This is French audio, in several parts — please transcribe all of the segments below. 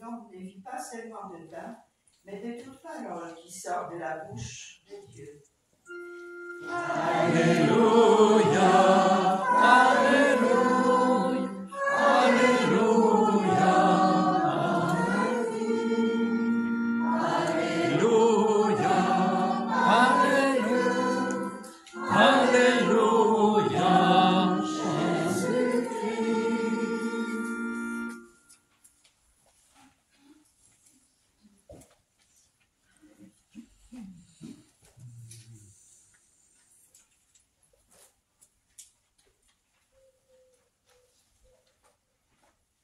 L'homme ne vit pas seulement de pain, mais de toute parole qui sort de la bouche de Dieu. Alléluia, Alléluia, Alléluia, Alléluia, Alléluia, Alléluia, Jésus-Christ.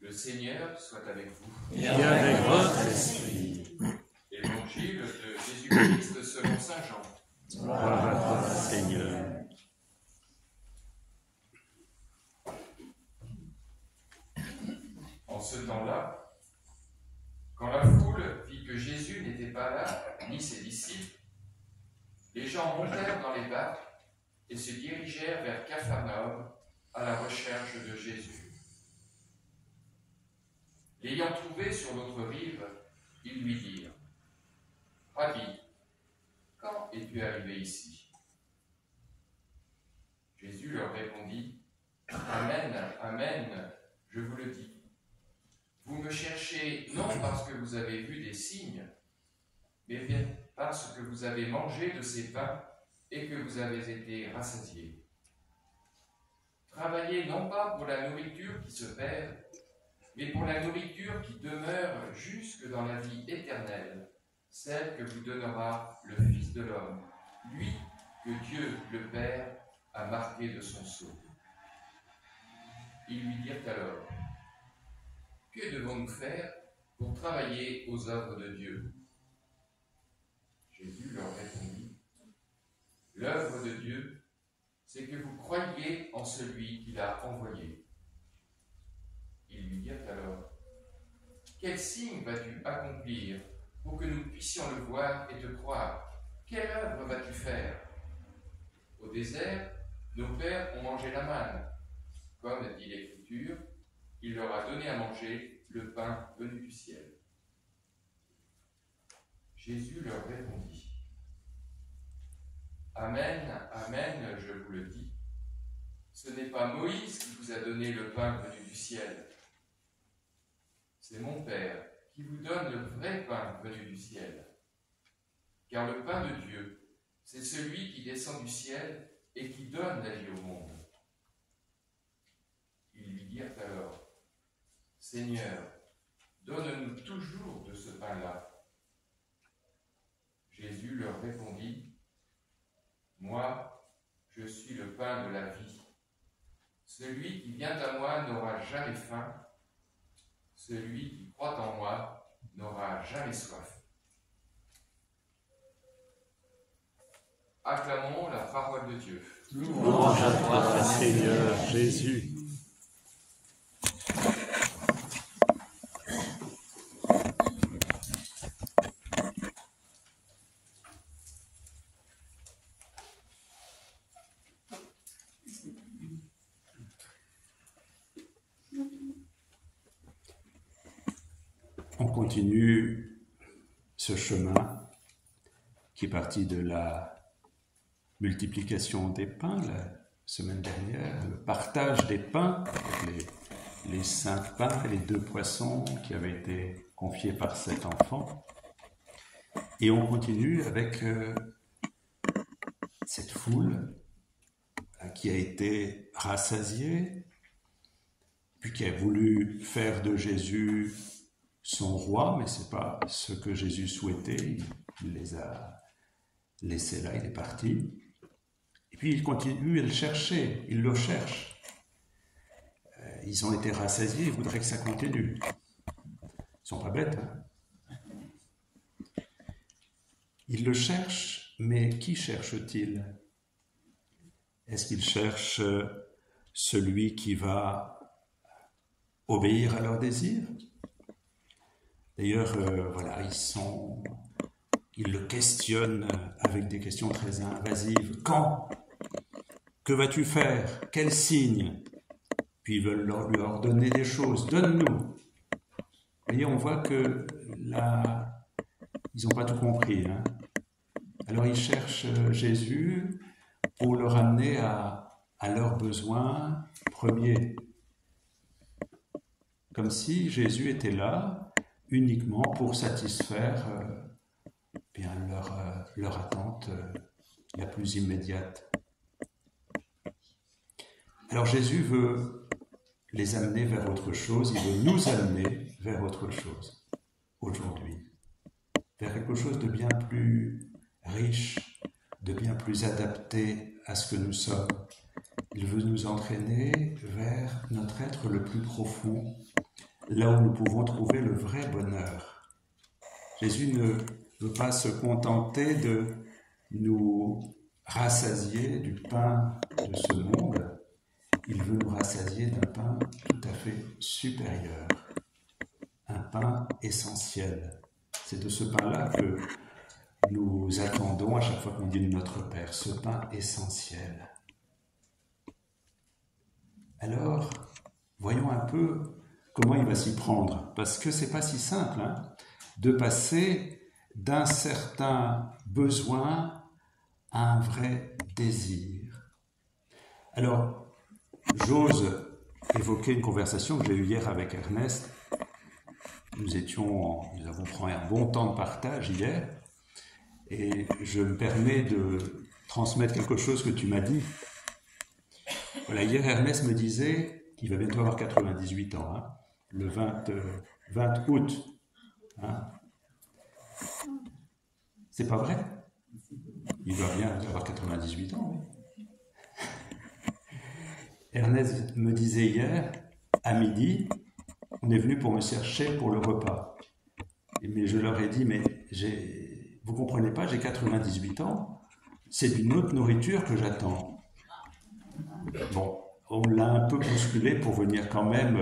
Le Seigneur soit avec vous. Et avec votre esprit. Évangile de Jésus-Christ selon saint Jean. Gloire à toi, Seigneur. En ce temps-là, quand la foule vit que Jésus n'était pas là, ni ses disciples, les gens montèrent dans les barques et se dirigèrent vers Capharnaüm à la recherche de Jésus. L'ayant trouvé sur l'autre rive, ils lui dirent : « Rabbi, quand es-tu arrivé ici ?» Jésus leur répondit : « Amen, amen, je vous le dis. Vous me cherchez non parce que vous avez vu des signes, mais bien parce que vous avez mangé de ces pains et que vous avez été rassasiés. Travaillez non pas pour la nourriture qui se perd, mais pour la nourriture qui demeure jusque dans la vie éternelle, celle que vous donnera le Fils de l'homme, lui que Dieu le Père a marqué de son sceau. » Ils lui dirent alors : « Que devons-nous faire pour travailler aux œuvres de Dieu ?» Jésus leur répondit : « L'œuvre de Dieu, c'est que vous croyiez en celui qui l'a envoyé. » Ils lui dirent alors : « Quel signe vas-tu accomplir pour que nous puissions le voir et te croire ? Quelle œuvre vas-tu faire ? Au désert, nos pères ont mangé la manne. Comme dit l'Écriture, il leur a donné à manger le pain venu du ciel. » Jésus leur répondit : « Amen, amen, je vous le dis, ce n'est pas Moïse qui vous a donné le pain venu du ciel. C'est mon Père qui vous donne le vrai pain venu du ciel. Car le pain de Dieu, c'est celui qui descend du ciel et qui donne la vie au monde. » Ils lui dirent alors : « Seigneur, donne-nous toujours de ce pain-là. » Jésus leur répondit : « Moi, je suis le pain de la vie. Celui qui vient à moi n'aura jamais faim. Celui qui croit en moi n'aura jamais soif. » Acclamons la parole de Dieu. Louange à toi, Seigneur Jésus. On continue ce chemin qui est parti de la multiplication des pains la semaine dernière, le partage des pains, avec les 5 pains et les 2 poissons qui avaient été confiés par cet enfant. Et on continue avec cette foule qui a été rassasiée, puis qui a voulu faire de Jésus son roi, mais ce n'est pas ce que Jésus souhaitait. Il les a laissés là, il est parti. Et puis il continue à le chercher, il le cherche. Ils ont été rassasiés, ils voudraient que ça continue. Ils ne sont pas bêtes, hein. Ils le cherchent, mais qui cherche-t-il ? Est-ce qu'il cherche celui qui va obéir à leurs désirs ? D'ailleurs, voilà, ils le questionnent avec des questions très invasives. Quand ? Que vas-tu faire ? Quel signe ? Puis ils veulent lui ordonner des choses. Donne-nous. voyez, on voit que là, ils n'ont pas tout compris. Hein. Alors ils cherchent Jésus pour le ramener à leurs besoins premiers. Comme si Jésus était là uniquement pour satisfaire bien leur attente la plus immédiate. Alors Jésus veut les amener vers autre chose, il veut nous amener vers autre chose aujourd'hui, vers quelque chose de bien plus riche, de bien plus adapté à ce que nous sommes. Il veut nous entraîner vers notre être le plus profond, là où nous pouvons trouver le vrai bonheur. Jésus ne veut pas se contenter de nous rassasier du pain de ce monde, il veut nous rassasier d'un pain tout à fait supérieur, un pain essentiel. C'est de ce pain-là que nous attendons à chaque fois qu'on dit notre Père, ce pain essentiel. Alors, voyons un peu comment il va s'y prendre, parce que c'est pas si simple de passer d'un certain besoin à un vrai désir. Alors, j'ose évoquer une conversation que j'ai eue hier avec Ernest. Nous avons pris un bon temps de partage hier, et je me permets de transmettre quelque chose que tu m'as dit. Voilà, hier Ernest me disait qu'il va bientôt avoir 98 ans, le 20 août. C'est pas vrai? Il va bien avoir 98 ans. Oui. Ernest me disait hier, à midi, on est venu pour me chercher pour le repas. Mais je leur ai dit, mais vous comprenez pas, j'ai 98 ans, c'est d'une autre nourriture que j'attends. Bon, on l'a un peu bousculé pour venir quand même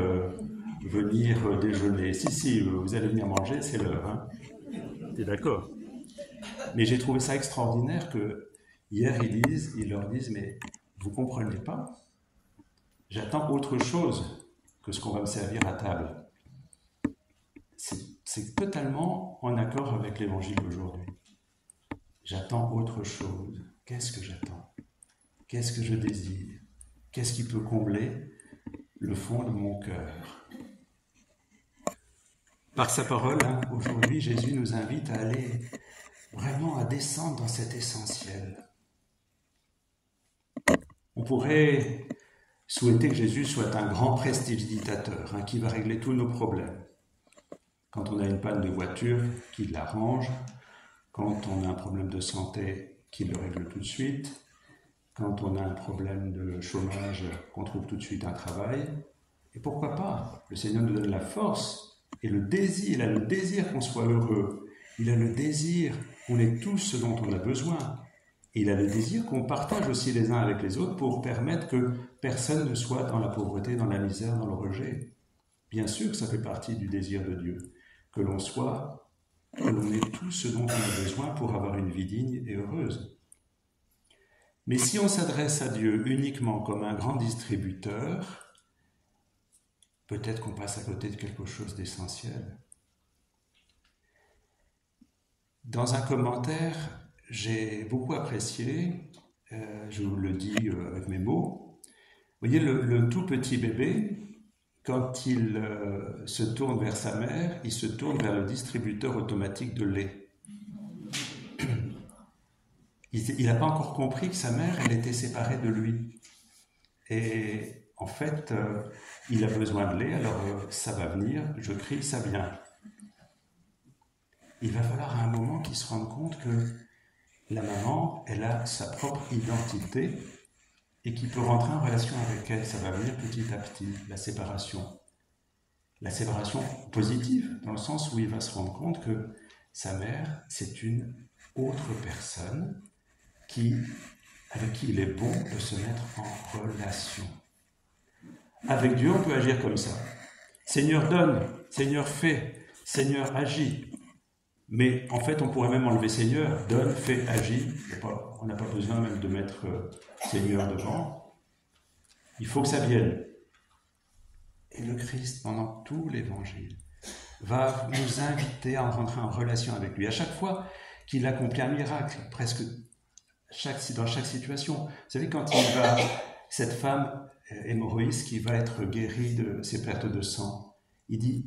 venir déjeuner. Si, vous allez venir manger, c'est l'heure. T'es d'accord? Mais j'ai trouvé ça extraordinaire que hier ils leur disent, mais vous comprenez pas, j'attends autre chose que ce qu'on va me servir à table. C'est totalement en accord avec l'évangile d'aujourd'hui. J'attends autre chose. Qu'est-ce que j'attends? Qu'est-ce que je désire? Qu'est-ce qui peut combler le fond de mon cœur? Par sa parole, aujourd'hui, Jésus nous invite à aller vraiment à descendre dans cet essentiel. On pourrait souhaiter que Jésus soit un grand prestidigitateur, qui va régler tous nos problèmes. Quand on a une panne de voiture, qu'il l'arrange. Quand on a un problème de santé, qu'il le règle tout de suite. Quand on a un problème de chômage, qu'on trouve tout de suite un travail. Et pourquoi pas? Le Seigneur nous donne la force et le désir. Il a le désir qu'on soit heureux. Il a le désir qu'on ait tout ce dont on a besoin. Et il a le désir qu'on partage aussi les uns avec les autres pour permettre que personne ne soit dans la pauvreté, dans la misère, dans le rejet. Bien sûr que ça fait partie du désir de Dieu, que l'on ait tout ce dont on a besoin pour avoir une vie digne et heureuse. Mais si on s'adresse à Dieu uniquement comme un grand distributeur, peut-être qu'on passe à côté de quelque chose d'essentiel. Dans un commentaire, j'ai beaucoup apprécié, je vous le dis avec mes mots, vous voyez le tout petit bébé, quand il se tourne vers sa mère, il se tourne vers le distributeur automatique de lait. Il n'a pas encore compris que sa mère, elle était séparée de lui. Et en fait, il a besoin de lait, alors ça va venir, je crie, ça vient. Il va falloir à un moment qu'il se rende compte que la maman, elle a sa propre identité et qu'il peut rentrer en relation avec elle. Ça va venir petit à petit, la séparation. La séparation positive, dans le sens où il va se rendre compte que sa mère, c'est une autre personne avec qui il est bon de se mettre en relation. Avec Dieu, on peut agir comme ça. Seigneur donne, Seigneur fait, Seigneur agit. Mais en fait, on pourrait même enlever Seigneur, donne, fait, agit. On n'a pas besoin même de mettre Seigneur devant. Il faut que ça vienne. Et le Christ, pendant tout l'Évangile, va nous inviter à rentrer en relation avec lui. À chaque fois qu'il accomplit un miracle, presque dans chaque situation. Vous savez, quand il va, cette femme hémorroïde qui va être guérie de ses pertes de sang, il dit,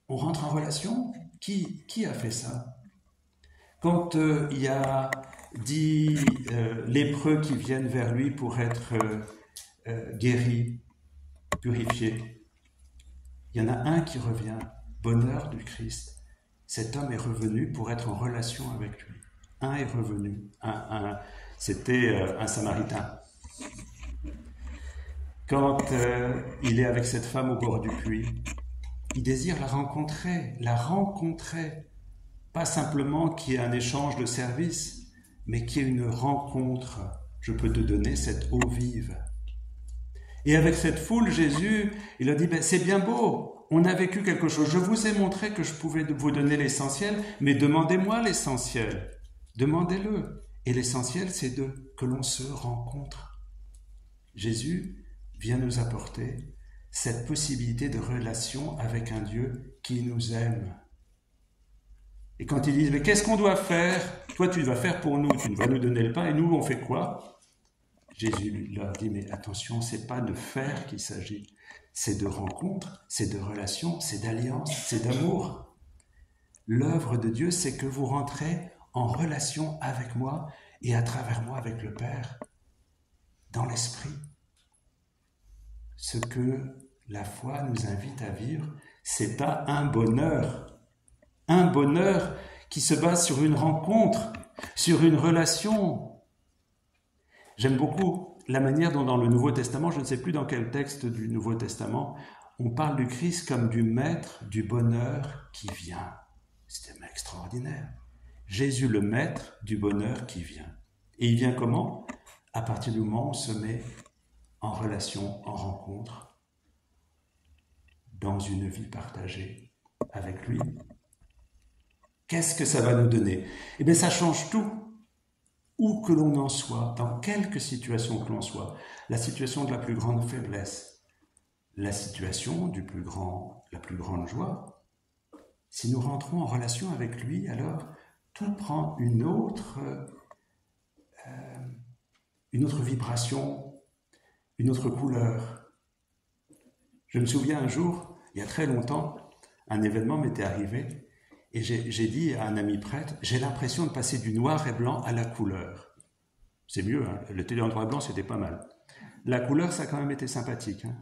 on rentre en relation? Qui a fait ça? Quand il y a 10 lépreux qui viennent vers lui pour être guéris, purifiés, il y en a un qui revient, bonheur du Christ. Cet homme est revenu pour être en relation avec lui. Un est revenu, c'était un Samaritain. Quand il est avec cette femme au bord du puits, il désire la rencontrer, pas simplement qu'il y ait un échange de services, mais qu'il y ait une rencontre. Je peux te donner cette eau vive. Et avec cette foule, Jésus, il a dit, c'est bien beau, on a vécu quelque chose, je vous ai montré que je pouvais vous donner l'essentiel, mais demandez-moi l'essentiel, demandez-le. Et l'essentiel, c'est que l'on se rencontre. Jésus vient nous apporter cette possibilité de relation avec un Dieu qui nous aime. Et quand ils disent, mais qu'est-ce qu'on doit faire? Toi, tu vas faire pour nous, tu vas nous donner le pain, et nous, on fait quoi? Jésus leur dit, mais attention, c'est pas de faire qu'il s'agit, c'est de rencontre, c'est de relation, c'est d'alliance, c'est d'amour. L'œuvre de Dieu, c'est que vous rentrez en relation avec moi et à travers moi avec le Père, dans l'esprit. Ce que la foi nous invite à vivre, c'est pas un bonheur qui se base sur une rencontre, sur une relation. J'aime beaucoup la manière dont dans le Nouveau Testament, je ne sais plus dans quel texte du Nouveau Testament, on parle du Christ comme du maître du bonheur qui vient. C'est extraordinaire. Jésus, le maître du bonheur qui vient. Et il vient comment? À partir du moment où on se met en relation, en rencontre, dans une vie partagée avec lui. Qu'est-ce que ça va nous donner? Eh bien, ça change tout. Où que l'on en soit, dans quelque situation que l'on soit, la situation de la plus grande faiblesse, la situation la plus grande joie, si nous rentrons en relation avec lui, alors tout prend une autre vibration, une autre couleur. Je me souviens un jour, il y a très longtemps, un événement m'était arrivé, et j'ai dit à un ami prêtre, j'ai l'impression de passer du noir et blanc à la couleur. C'est mieux, hein, le télé en noir et blanc, c'était pas mal. La couleur, ça a quand même été sympathique. Hein.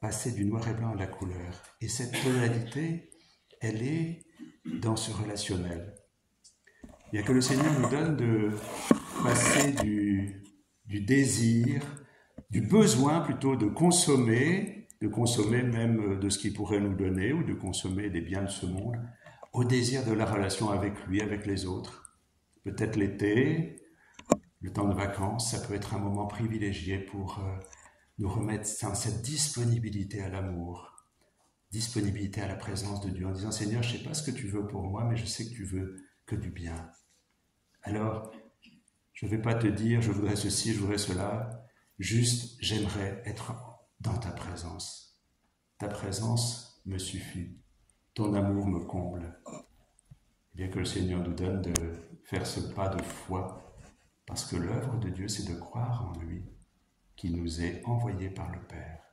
Passer du noir et blanc à la couleur. Et cette tonalité, elle est dans ce relationnel. Il n'y a que le Seigneur nous donne de passer du désir, du besoin plutôt de consommer même de ce qu'il pourrait nous donner ou de consommer des biens de ce monde, au désir de la relation avec lui, avec les autres. Peut-être l'été, le temps de vacances, ça peut être un moment privilégié pour nous remettre dans cette disponibilité à l'amour, disponibilité à la présence de Dieu, en disant « Seigneur, je ne sais pas ce que tu veux pour moi, mais je sais que tu veux que du bien. Alors, je ne vais pas te dire « je voudrais ceci, je voudrais cela », juste « j'aimerais être dans ta présence. Ta présence me suffit. Ton amour me comble. » Bien que le Seigneur nous donne de faire ce pas de foi, parce que l'œuvre de Dieu, c'est de croire en lui, qui nous est envoyé par le Père.